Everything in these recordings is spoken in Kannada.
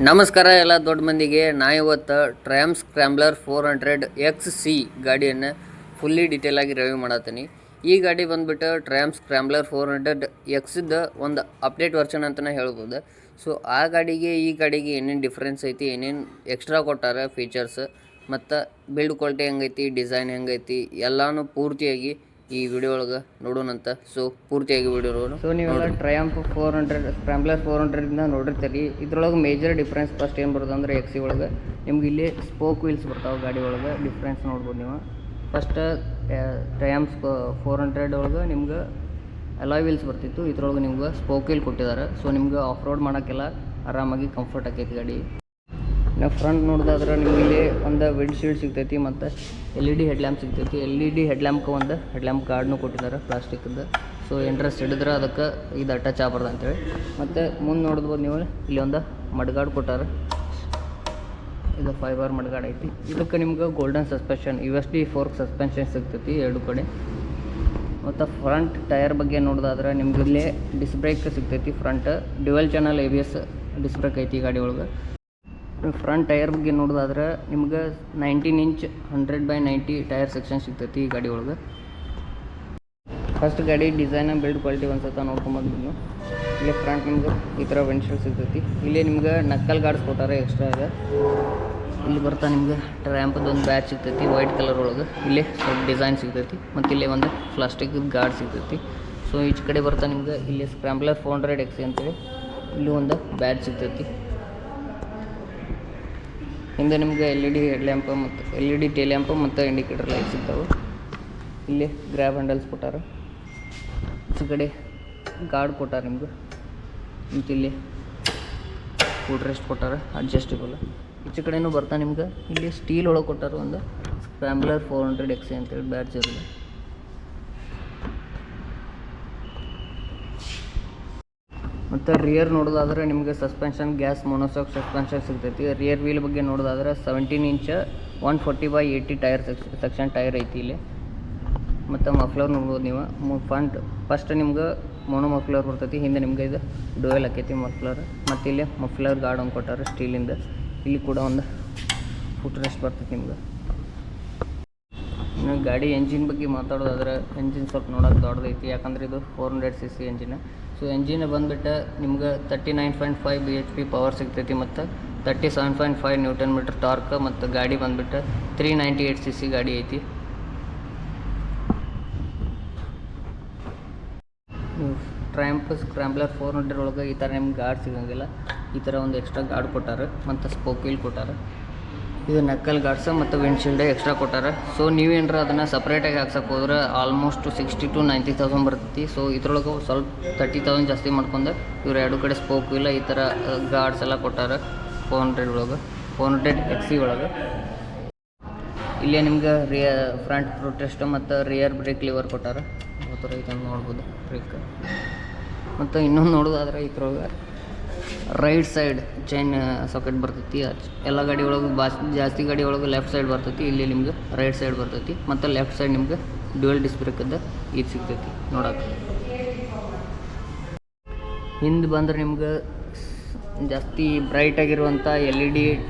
ನಮಸ್ಕಾರ ಎಲ್ಲ ದೊಡ್ಡ ಮಂದಿಗೆ. ನಾ ಇವತ್ತು ಟ್ರಯಂಫ್ ಸ್ಕ್ರ್ಯಾಂಬ್ಲರ್ 400 XC ಗಾಡಿಯನ್ನು ಫುಲ್ಲಿ ಡೀಟೇಲ್ ಆಗಿ ರಿವ್ಯೂ ಮಾಡತ್ತೀನಿ. ಈ ಗಾಡಿ ಬಂದುಬಿಟ್ಟು ಟ್ರಯಂಫ್ ಸ್ಕ್ರ್ಯಾಂಬ್ಲರ್ 400 X'ದ ಒಂದು ಅಪ್ಡೇಟ್ ವರ್ಷನ್ ಅಂತಲೇ ಹೇಳ್ಬೋದು. ಸೊ ಆ ಗಾಡಿಗೆ ಈ ಗಾಡಿಗೆ ಏನೇನು ಡಿಫ್ರೆನ್ಸ್ ಐತಿ, ಏನೇನು ಎಕ್ಸ್ಟ್ರಾ ಕೊಟ್ಟಾರ ಫೀಚರ್ಸ್, ಮತ್ತು ಬಿಲ್ಡ್ ಕ್ವಾಲಿಟಿ ಹೆಂಗೈತಿ, ಡಿಸೈನ್ ಹೆಂಗೈತಿ, ಎಲ್ಲನೂ ಪೂರ್ತಿಯಾಗಿ ಈ ವಿಡಿಯೋ ಒಳಗೆ ನೋಡೋಣಂತ. ಸೊ ಪೂರ್ತಿಯಾಗಿ ವಿಡಿಯೋ ನೋಡೋಣ. ಸೊ ನೀವೆಲ್ಲ ಟ್ರಯಂಫ್ 400 ಸ್ಕ್ರ್ಯಾಂಬ್ಲರ್ 400 ನೋಡಿರ್ತೀರಿ. ಇದ್ರೊಳಗೆ ಮೇಜರ್ ಡಿಫ್ರೆನ್ಸ್ ಫಸ್ಟ್ ಏನು ಬರೋದು ಅಂದರೆ XC ಒಳಗೆ ನಿಮ್ಗೆ ಇಲ್ಲಿ ಸ್ಪೋಕ್ ವೀಲ್ಸ್ ಬರ್ತಾವೆ. ಗಾಡಿ ಒಳಗೆ ಡಿಫ್ರೆನ್ಸ್ ನೋಡ್ಬೋದು ನೀವು. ಫಸ್ಟ್ ಟ್ರಯಂಫ್ 400 ಒಳಗೆ ನಿಮ್ಗೆ ಅಲಾಯ್ ವೀಲ್ಸ್ ಬರ್ತಿತ್ತು. ಇದ್ರೊಳಗೆ ನಿಮ್ಗೆ ಸ್ಪೋಕ್ ವೀಲ್ ಕೊಟ್ಟಿದ್ದಾರೆ. ಸೊ ನಿಮ್ಗೆ ಆಫ್ ರೋಡ್ ಮಾಡೋಕ್ಕೆಲ್ಲ ಆರಾಮಾಗಿ ಕಂಫರ್ಟ್ ಆಕೈತಿ ಗಾಡಿ. ನಾವು ಫ್ರಂಟ್ ನೋಡಿದಾದ್ರೆ ನಿಮ್ಗೆ ಇಲ್ಲಿ ಒಂದು ವಿಂಡ್ಶೀಲ್ಡ್ ಸಿಗ್ತೈತಿ, ಮತ್ತು LED ಹೆಡ್ಲ್ಯಾಂಪ್ ಸಿಗ್ತೈತಿ. LED ಹೆಡ್ಲ್ಯಾಂಪ್ಗೆ ಒಂದು ಹೆಡ್ಲ್ಯಾಂಪ್ ಗಾರ್ಡ್ನು ಕೊಟ್ಟಿದ್ದಾರೆ ಪ್ಲಾಸ್ಟಿಕ್ದು. ಸೊ ಇಂಟ್ರೆಸ್ಟ್ ಹಿಡಿದ್ರೆ ಅದಕ್ಕೆ ಇದು ಅಟ್ಯಾಚ್ ಆಗ್ಬಾರ್ದು ಅಂತೇಳಿ. ಮತ್ತು ಮುಂದೆ ನೋಡ್ಬೋದು ನೀವು, ಇಲ್ಲಿ ಒಂದು ಮಡ್ಗಾಡ್ ಕೊಟ್ಟಾರೆ. ಇದು ಫೈಬರ್ ಮಡ್ಗಾಡ್ ಐತಿ. ಇದಕ್ಕೆ ನಿಮ್ಗೆ golden suspension USB fork suspension ಸಿಗ್ತೈತಿ ಎರಡು ಕಡೆ. ಮತ್ತು ಫ್ರಂಟ್ ಟೈರ್ ಬಗ್ಗೆ ನೋಡೋದಾದ್ರೆ ನಿಮ್ಗೆ ಇಲ್ಲಿ ಡಿಸ್ ಬ್ರೇಕ್ ಸಿಗ್ತೈತಿ. ಫ್ರಂಟ್ ಡ್ಯುಯಲ್ ಚಾನಲ್ ABS ಡಿಸ್ ಬ್ರೇಕ್ ಐತಿ ಗಾಡಿ ಒಳಗೆ. ಫ್ರಂಟ್ ಟೈರ್ ಬಗ್ಗೆ ನೋಡೋದಾದ್ರೆ ನಿಮ್ಗೆ 19 ಇಂಚ್ 100/90 ಟೈರ್ ಸೆಕ್ಷನ್ ಸಿಗ್ತೈತಿ ಈ ಗಾಡಿ ಒಳಗೆ. ಫಸ್ಟ್ ಗಾಡಿ ಡಿಸೈನ್ ಬಿಲ್ಡ್ ಕ್ವಾಲಿಟಿ ಒಂದು ಸತ ನೋಡ್ಕೊಂಬಂದು ನೀವು. ಇಲ್ಲಿ ಫ್ರಂಟ್ ನಿಮ್ಗೆ ಈ ಥರ ವಿಂಡ್ಶೀಲ್ಡ್ ಸಿಗ್ತೈತಿ. ಇಲ್ಲಿ ನಿಮ್ಗೆ ನಕ್ಕಲ್ ಗಾರ್ಡ್ಸ್ ಕೊಟ್ಟಾರೆ ಎಕ್ಸ್ಟ್ರಾ ಇದೆ. ಇಲ್ಲಿ ಬರ್ತಾ ನಿಮ್ಗೆ ಟ್ರ್ಯಾಂಪದ್ದು ಒಂದು ಬ್ಯಾಚ್ ಸಿಗ್ತೈತಿ ವೈಟ್ ಕಲರ್ ಒಳಗೆ. ಇಲ್ಲಿ ಸ್ವಲ್ಪ ಡಿಸೈನ್ ಸಿಗ್ತೈತಿ, ಮತ್ತು ಇಲ್ಲಿ ಒಂದು ಪ್ಲಾಸ್ಟಿಕ್ ಗಾರ್ಡ್ ಸಿಗ್ತೈತಿ. ಸೊ ಈಚ್ ಕಡೆ ಬರ್ತಾ ನಿಮ್ಗೆ ಇಲ್ಲಿ ಸ್ಕ್ರ್ಯಾಂಬ್ಲರ್ 400 XC ಅಂತೇಳಿ ಇಲ್ಲಿ ಒಂದು ಬ್ಯಾಚ್ ಸಿಗ್ತೈತಿ. ಹಿಂದೆ ನಿಮ್ಗೆ LED ಹೆಡ್ಲ್ಯಾಂಪ್ ಮತ್ತು LED ಟೇಲ್ ಲ್ಯಾಂಪ್ ಮತ್ತು ಇಂಡಿಕೇಟರ್ ಲೈಟ್ ಸಿಗ್ತಾವೆ. ಇಲ್ಲಿ ಗ್ರ್ಯಾಬ್ ಹ್ಯಾಂಡಲ್ಸ್ ಕೊಟ್ಟಾರೆ. ಈ ಕಡೆ ಗಾರ್ಡ್ ಕೊಟ್ಟಾರೆ ನಿಮ್ಗೆ, ಮತ್ತು ಇಲ್ಲಿ ಫುಡ್ ರೆಸ್ಟ್ ಕೊಟ್ಟಾರೆ ಅಡ್ಜಸ್ಟೇಬಲ್. ಈಚೆ ಕಡೆನೂ ಬರ್ತಾ ನಿಮ್ಗೆ ಇಲ್ಲಿ ಸ್ಟೀಲ್ ಒಳಗೆ ಕೊಟ್ಟಾರೆ ಒಂದು ಸ್ಕ್ರ್ಯಾಂಬ್ಲರ್ 400 XC ಅಂತೇಳಿ ಬ್ಯಾಡ್ಜ್ ಇರೋದು. ಮತ್ತು ರಿಯರ್ ನೋಡೋದಾದ್ರೆ ನಿಮಗೆ ಸಸ್ಪೆನ್ಷನ್ ಗ್ಯಾಸ್ ಮೊನೋಸಾಕ್ ಸಸ್ಪೆನ್ಷನ್ ಸಿಗ್ತೈತಿ. ರಿಯರ್ ವೀಲ್ ಬಗ್ಗೆ ನೋಡೋದಾದ್ರೆ 17 ಇಂಚ್ 140/80 ಟೈರ್ ಸೆಕ್ಷನ್ ಟೈರ್ ಐತಿ ಇಲ್ಲಿ. ಮತ್ತು ಮಫ್ಲರ್ ನೋಡ್ಬೋದು ನೀವು. ಫಸ್ಟ್ ನಿಮ್ಗೆ ಮೊನೋ ಮಫ್ಲರ್ ಬರ್ತೈತಿ, ಹಿಂದೆ ನಿಮ್ಗೆ ಇದು ಡುವೆಲ್ ಆಕೈತಿ ಮಫ್ಲರ್. ಮತ್ತು ಇಲ್ಲಿ ಮಫ್ಲರ್ ಗಾರ್ಡ್ ಒಂದು ಕೊಟ್ಟಾರೆ ಸ್ಟೀಲಿಂದ. ಇಲ್ಲಿ ಕೂಡ ಒಂದು ಫುಟ್ ರೆಸ್ಟ್ ಬರ್ತೈತಿ ನಿಮ್ಗೆ. ಇನ್ನು ಗಾಡಿ ಎಂಜಿನ್ ಬಗ್ಗೆ ಮಾತಾಡೋದಾದ್ರೆ ಎಂಜಿನ್ ಸ್ವಲ್ಪ ನೋಡೋಕೆ ದೊಡ್ಡದೈತಿ, ಯಾಕಂದರೆ ಇದು 400cc ಎಂಜಿನ್. ಸೊ ಎಂಜಿನ್ ಬಂದುಬಿಟ್ಟು ನಿಮ್ಗೆ 39.5 bhp ಪವರ್ ಸಿಗ್ತೈತಿ, ಮತ್ತು 37.5 Nm ಟಾರ್ಕ್. ಮತ್ತು ಗಾಡಿ ಬಂದುಬಿಟ್ಟು 398cc ಗಾಡಿ ಐತಿ. ಟ್ರಯಂಫ್ ಸ್ಕ್ರ್ಯಾಂಬ್ಲರ್ 400 ಒಳಗೆ ಈ ಥರ ನಿಮ್ಗೆ ಗಾರ್ಡ್ ಸಿಗೋಂಗಿಲ್ಲ. ಈ ಥರ ಒಂದು ಎಕ್ಸ್ಟ್ರಾ ಗಾರ್ಡ್ ಕೊಟ್ಟಾರೆ, ಮತ್ತು ಸ್ಪೋಕ್ ವೀಲ್ ಕೊಟ್ಟಾರೆ. ಇದು ನಕ್ಕಲ್ ಗಾರ್ಡ್ಸ್ ಮತ್ತು ವಿಂಡ್ಶೀಲ್ಡ್ ಎಕ್ಸ್ಟ್ರಾ ಕೊಟ್ಟಾರೆ. ಸೊ ನೀವೇನಾರ ಅದನ್ನು ಸಪ್ರೇಟಾಗಿ ಹಾಕ್ಸಕ್ಕೆ ಹೋದ್ರೆ ಆಲ್ಮೋಸ್ಟ್ 60,000 to 90,000 ಬರ್ತೈತಿ. ಸೊ ಇದ್ರೊಳಗೆ ಸ್ವಲ್ಪ 30,000 ಜಾಸ್ತಿ ಮಾಡ್ಕೊಂಡು ಇವ್ರು ಎರಡು ಕಡೆ ಸ್ಪೋಕ್ ಇಲ್ಲ ಈ ಥರ ಗಾರ್ಡ್ಸ್ ಎಲ್ಲ ಕೊಟ್ಟಾರೆ 400 ಒಳಗೆ, 400 XC ಒಳಗೆ. ಇಲ್ಲೇ ನಿಮ್ಗೆ ಫ್ರಂಟ್ ಪ್ರೊಟೆಸ್ಟ್ ಮತ್ತು ರಿಯರ್ ಬ್ರೇಕ್ ಲಿವರ್ ಕೊಟ್ಟಾರೆ. ಆ ಥರ ಇದನ್ನು ನೋಡ್ಬೋದು ಬ್ರೇಕ್. ಮತ್ತು ಇನ್ನೊಂದು ನೋಡೋದಾದ್ರೆ ಇದ್ರೊಳಗೆ ರೈಟ್ ಸೈಡ್ ಚೈನ್ ಸಾಕೆಟ್ ಬರ್ತೈತಿ. ಎಲ್ಲ ಗಾಡಿ ಒಳಗೆ ಜಾಸ್ತಿ ಗಾಡಿ ಒಳಗೆ ಲೆಫ್ಟ್ ಸೈಡ್ ಬರ್ತೈತಿ. ಇಲ್ಲಿ ನಿಮ್ಗೆ ರೈಟ್ ಸೈಡ್ ಬರ್ತೈತಿ. ಮತ್ತು ಲೆಫ್ಟ್ ಸೈಡ್ ನಿಮ್ಗೆ ಡ್ಯುಯಲ್ ಡಿಸ್ ಬ್ರೇಕದ್ದು ಇದು ಸಿಗ್ತೈತಿ ನೋಡೋಕೆ. ಹಿಂದೆ ಬಂದ್ರೆ ನಿಮ್ಗೆ ಜಾಸ್ತಿ ಬ್ರೈಟ್ ಆಗಿರುವಂಥ LED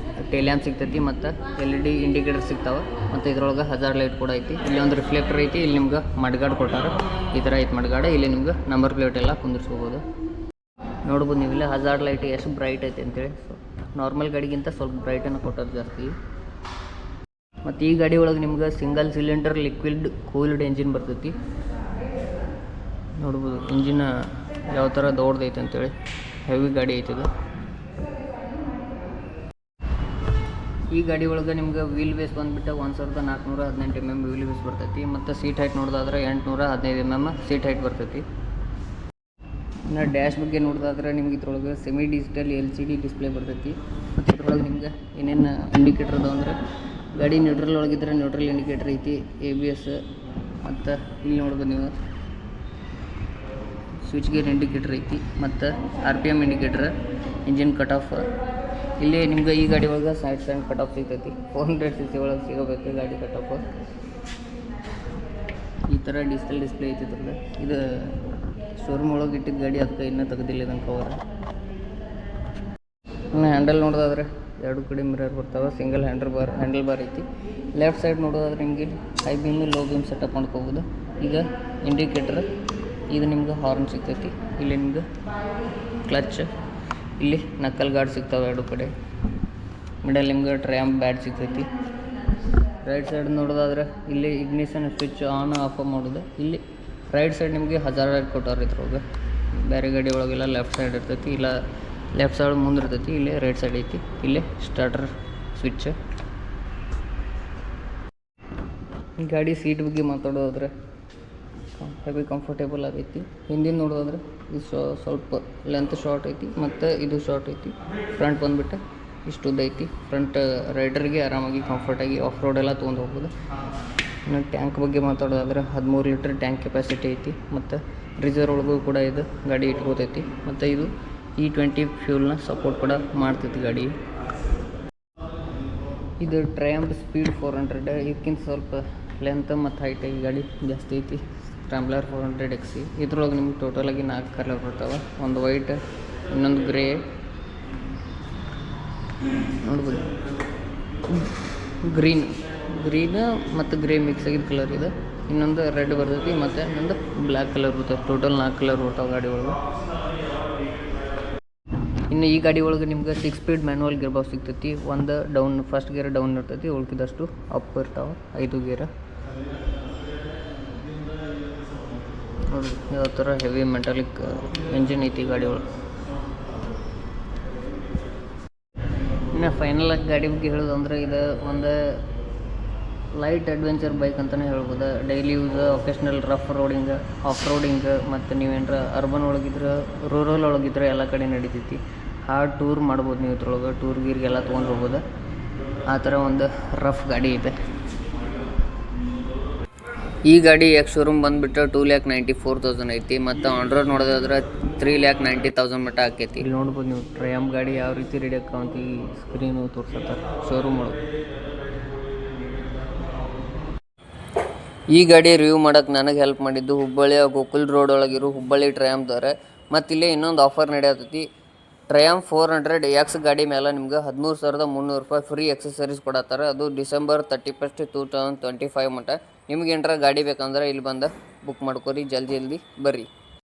ಟೇಲ್ ಲ್ಯಾಂಪ್ ಸಿಗ್ತೈತಿ, ಮತ್ತು LED ಇಂಡಿಕೇಟರ್ ಸಿಗ್ತಾವೆ. ಮತ್ತು ಇದ್ರೊಳಗೆ ಹಜಾರ್ಡ್ ಲೈಟ್ ಕೂಡ ಐತಿ. ಇಲ್ಲಿ ಒಂದು ರಿಫ್ಲೆಕ್ಟರ್ ಐತಿ. ಇಲ್ಲಿ ನಿಮ್ಗೆ ಮಡ್ಗಾಡ್ ಕೊಟ್ಟಾರೆ. ಈ ಥರ ಐತಿ ಮಡ್ಗಾಡ. ಇಲ್ಲಿ ನಿಮ್ಗೆ ನಂಬರ್ ಪ್ಲೇಟ್ ಎಲ್ಲ ಕುಂದಿರ್ಸ್ಕೋಬೋದು. ನೋಡ್ಬೋದು ನೀವು ಇಲ್ಲಿ ಹಜಾರ್ಡ್ ಲೈಟ್ ಎಷ್ಟು ಬ್ರೈಟ್ ಐತೆ ಅಂತೇಳಿ. ಸೊ ನಾರ್ಮಲ್ ಗಾಡಿಗಿಂತ ಸ್ವಲ್ಪ ಬ್ರೈಟನ್ನು ಕೊಟ್ಟೋದು ಜಾಸ್ತಿ. ಮತ್ತು ಈ ಗಾಡಿ ಒಳಗೆ ನಿಮ್ಗೆ single cylinder liquid cooled engine ಬರ್ತೈತಿ. ನೋಡ್ಬೋದು ಇಂಜಿನ್ ಯಾವ ಥರ ದೊಡ್ಡದೈತೆ ಅಂತೇಳಿ. ಹೆವಿ ಗಾಡಿ ಐತದ. ಈ ಗಾಡಿ ಒಳಗೆ ನಿಮ್ಗೆ ವೀಲ್ ಬೇಸ್ ಬಂದುಬಿಟ್ಟು 1418 mm ವೀಲ್ ಬೇಸ್ ಬರ್ತೈತಿ. ಮತ್ತು ಸೀಟ್ ಹೈಟ್ ನೋಡೋದಾದ್ರೆ 815 mm ಸೀಟ್ ಹೈಟ್ ಬರ್ತೈತಿ. ಇನ್ನು ಡ್ಯಾಶ್ ಬಗ್ಗೆ ನೋಡೋದಾದ್ರೆ ನಿಮ್ಗೆ ಇದ್ರೊಳಗೆ ಸೆಮಿ ಡಿಜಿಟಲ್ LCD ಡಿಸ್ಪ್ಲೇ ಬರ್ತೈತಿ. ಮತ್ತು ಇದ್ರೊಳಗೆ ನಿಮ್ಗೆ ಏನೇನು ಇಂಡಿಕೇಟರ್ ಅದಾವ ಅಂದರೆ ಗಾಡಿ ನ್ಯೂಟ್ರಲ್ ಒಳಗಿದ್ರೆ ನ್ಯೂಟ್ರಲ್ ಇಂಡಿಕೇಟರ್ ಐತಿ, ABS. ಮತ್ತು ಇಲ್ಲಿ ನೋಡ್ಬೋದು ನೀವು ಸ್ವಿಚ್ ಗೇರ್ ಇಂಡಿಕೇಟರ್ ಐತಿ, ಮತ್ತು RPM indicator, engine cut off. ಇಲ್ಲಿ ನಿಮ್ಗೆ ಈ ಗಾಡಿ ಒಳಗೆ ಸೈಡ್ ಕಟ್ ಆಫ್ ಸಿಗ್ತೈತಿ. 400cc ಒಳಗೆ ಸಿಗಬೇಕು ಗಾಡಿ ಕಟ್ ಆಫ್. ಈ ಥರ ಡಿಜಿಟಲ್ ಡಿಸ್ಪ್ಲೇ ಐತಿ ಇದ್ರದ್ದು. ಇದು ಶೋರೂಮ್ ಒಳಗೆ ಇಟ್ಟಿದ್ದ ಗಾಡಿ ಅದಕ್ಕೆ ಇನ್ನೂ ತೆಗೆದಿಲ್ಲ ಇದನ್ನು ಕವರ್. ಇನ್ನು ಹ್ಯಾಂಡಲ್ ನೋಡೋದಾದ್ರೆ ಎರಡು ಕಡೆ ಮಿರರ್ ಬರ್ತಾವೆ, ಸಿಂಗಲ್ ಹ್ಯಾಂಡಲ್ ಬಾರ್ ಐತಿ. ಲೆಫ್ಟ್ ಸೈಡ್ ನೋಡೋದಾದ್ರೆ ನಿಮಗೆ high beam low beam setup ಮಾಡ್ಕೋಬೋದು. ಈಗ ಇಂಡಿಕೇಟರ್, ಇದು ನಿಮ್ಗೆ ಹಾರ್ನ್ ಸಿಗ್ತೈತಿ, ಇಲ್ಲಿ ನಿಮ್ಗೆ ಕ್ಲಚ್, ಇಲ್ಲಿ ನಕ್ಕಲ್ ಗಾರ್ಡ್ ಸಿಗ್ತಾವೆ ಎರಡು ಕಡೆ, ಮಿಡಲ್ ನಿಮ್ಗೆ ಟ್ರ್ಯಾಂಪ್ ಬ್ಯಾಟ್ ಸಿಗ್ತೈತಿ. ರೈಟ್ ಸೈಡ್ ನೋಡೋದಾದ್ರೆ ಇಲ್ಲಿ ಇಗ್ನಿಷನ್ ಸ್ವಿಚ್ ಆನ್ ಆಫ್ ಮಾಡೋದು. ಇಲ್ಲಿ ರೈಟ್ ಸೈಡ್ ನಿಮಗೆ ಹಜಾರ್ ಕೊಟ್ಟಾರ ಇದ್ರೊಳಗೆ. ಬೇರೆ ಗಾಡಿ ಒಳಗೆಲ್ಲ ಲೆಫ್ಟ್ ಸೈಡ್ ಇರ್ತೈತಿ, ಇಲ್ಲ ಲೆಫ್ಟ್ ಸೈಡ್ ಮುಂದೆ ಇರ್ತೈತಿ, ಇಲ್ಲಿ ರೈಟ್ ಸೈಡ್ ಐತಿ. ಇಲ್ಲಿ ಸ್ಟಾರ್ಟರ್ ಸ್ವಿಚ್. ಈ ಗಾಡಿ ಸೀಟ್ ಬಗ್ಗೆ ಮಾತಾಡೋದಾದ್ರೆ ಹೆವಿ ಕಂಫರ್ಟೇಬಲ್ ಆಗೈತಿ. ಹಿಂದಿನ ನೋಡೋದಾದ್ರೆ ಇದು ಸ್ವಲ್ಪ ಲೆಂತ್ ಶಾರ್ಟ್ ಐತಿ ಮತ್ತು ಇದು ಶಾರ್ಟ್ ಐತಿ. ಫ್ರಂಟ್ ಬಂದುಬಿಟ್ಟು ಇಷ್ಟು ಉದ್ದ ಐತಿ. ಫ್ರಂಟ್ ರೈಡರ್ಗೆ ಆರಾಮಾಗಿ ಕಂಫರ್ಟಾಗಿ ಆಫ್ ರೋಡ್ ಎಲ್ಲ ತೊಗೊಂಡು ಹೋಗ್ಬೋದು. ಇನ್ನು ಟ್ಯಾಂಕ್ ಬಗ್ಗೆ ಮಾತಾಡೋದಾದ್ರೆ 13 ಲೀಟ್ರ್ ಟ್ಯಾಂಕ್ ಕೆಪಾಸಿಟಿ ಐತಿ. ಮತ್ತು ರಿಸರ್ವ್ ಒಳಗೂ ಕೂಡ ಇದು ಗಾಡಿ ಇಟ್ಕೋತೈತಿ. ಮತ್ತು ಇದು E20 ಫ್ಯೂಲ್ನ ಸಪೋರ್ಟ್ ಕೂಡ ಮಾಡ್ತೈತಿ ಗಾಡಿ. ಇದು ಟ್ರಯಾಂಪ್ ಸ್ಪೀಡ್ 400, ಇದಕ್ಕಿಂತ ಸ್ವಲ್ಪ ಲೆಂತ್ ಮತ್ತು ಹೈಟ್ ಈ ಗಾಡಿ ಜಾಸ್ತಿ ಐತಿ. ಸ್ಕ್ರಾಂಬ್ಲರ್ 400 XC. ಇದ್ರೊಳಗೆ ನಿಮ್ಗೆ ಟೋಟಲಾಗಿ 4 ಕಲರ್ ಬರ್ತಾವೆ. ಒಂದು ವೈಟ್, ಇನ್ನೊಂದು ಗ್ರೇ ನೋಡ್ಬೋದು, ಗ್ರೀನ್ ಮತ್ತು ಗ್ರೇ ಮಿಕ್ಸ್ ಆಗಿದ್ದ ಕಲರ್ ಇದೆ. ಇನ್ನೊಂದು ರೆಡ್ ಬರ್ತೈತಿ ಮತ್ತು ಇನ್ನೊಂದು ಬ್ಲ್ಯಾಕ್ ಕಲರ್ ಬರ್ತದೆ. ಟೋಟಲ್ 4 ಕಲರ್ ಬರ್ತಾವೆ ಗಾಡಿ ಒಳಗೆ. ಇನ್ನು ಈ ಗಾಡಿ ಒಳಗೆ ನಿಮ್ಗೆ 6 ಸ್ಪೀಡ್ ಮ್ಯಾನುವಲ್ ಗೇರ್ ಬಾಕ್ಸ್ ಸಿಗ್ತೈತಿ. ಒಂದು ಡೌನ್, ಫಸ್ಟ್ ಗೇರ್ ಡೌನ್ ಇರ್ತೈತಿ, ಉಳ್ಕಿದಷ್ಟು ಅಪ್ ಇರ್ತಾವೆ 5 ಗೇರ್. ನೋಡಿ ಯಾವ ಥರ ಹೆವಿ ಮೆಟಾಲಿಕ್ ಎಂಜಿನ್ ಐತಿ ಗಾಡಿ ಒಳಗೆ. ಇನ್ನು ಫೈನಲ್ ಆಗಿ ಗಾಡಿ ಬಗ್ಗೆ ಹೇಳೋದಂದ್ರೆ ಇದು ಒಂದು ಲೈಟ್ ಅಡ್ವೆಂಚರ್ ಬೈಕ್ ಅಂತಲೇ ಹೇಳ್ಬೋದು. Daily use, occasional rough roading, off roading, ಮತ್ತು ನೀವೇನಾರ ಅರ್ಬನ್ ಒಳಗಿದ್ರೆ, ರೂರಲ್ ಒಳಗಿದ್ರೆ ಎಲ್ಲ ಕಡೆ ನಡಿತೈತಿ. ಹಾರ್ಡ್ ಟೂರ್ ಮಾಡ್ಬೋದು ನೀವು ಇದ್ರೊಳಗೆ. ಟೂರ್ ಗೀರ್ಗೆಲ್ಲ ತೊಗೊಂಡು ಹೋಗ್ಬೋದು. ಆ ಥರ ಒಂದು ರಫ್ ಗಾಡಿ ಇದೆ. ಈ ಗಾಡಿ ಎಕ್ಸ್ ಶೋರೂಮ್ ಬಂದುಬಿಟ್ಟು 2,94,000 ಐತಿ. ಮತ್ತು ಆನ್ ರೋಡ್ ನೋಡೋದಾದ್ರೆ 3,90,000 ಮಟ್ಟ ಆಕೈತಿ. ಇಲ್ಲಿ ನೋಡ್ಬೋದು ನೀವು ಟ್ರಯಾಂಪ್ ಗಾಡಿ ಯಾವ ರೀತಿ ರೆಡಿ ಆಕಾವಂತ ಈ ಸ್ಕ್ರೀನು ತೋರ್ಸತ್ತಾರೆ ಶೋರೂಮ್ ಒಳಗೆ. ಈ ಗಾಡಿ ರಿವ್ಯೂ ಮಾಡೋಕ್ಕೆ ನನಗೆ ಹೆಲ್ಪ್ ಮಾಡಿದ್ದು ಹುಬ್ಬಳ್ಳಿಯ ಗೋಕುಲ್ ರೋಡ್ ಒಳಗಿರೋ ಹುಬ್ಬಳ್ಳಿ ಟ್ರಯಾಂಪ್ದವ್ರೆ. ಮತ್ತು ಇಲ್ಲೇ ಇನ್ನೊಂದು ಆಫರ್ ನಡೆಯತೈತಿ. ಟ್ರಯಾಂಪ್ 400 X ಗಾಡಿ ಮೇಲೆ ನಿಮ್ಗೆ 13,300 ರೂಪಾಯಿ ಫ್ರೀ ಎಕ್ಸಸರೀಸ್ ಕೊಡತ್ತಾರೆ. ಅದು ಡಿಸೆಂಬರ್ 31, 2025 ಮಟ್ಟ. ನಿಮ್ಗೆ ಏನಾರ ಗಾಡಿ ಬೇಕಂದ್ರೆ ಇಲ್ಲಿ ಬಂದು ಬುಕ್ ಮಾಡ್ಕೊರಿ. ಜಲ್ದಿ ಬರ್ರಿ.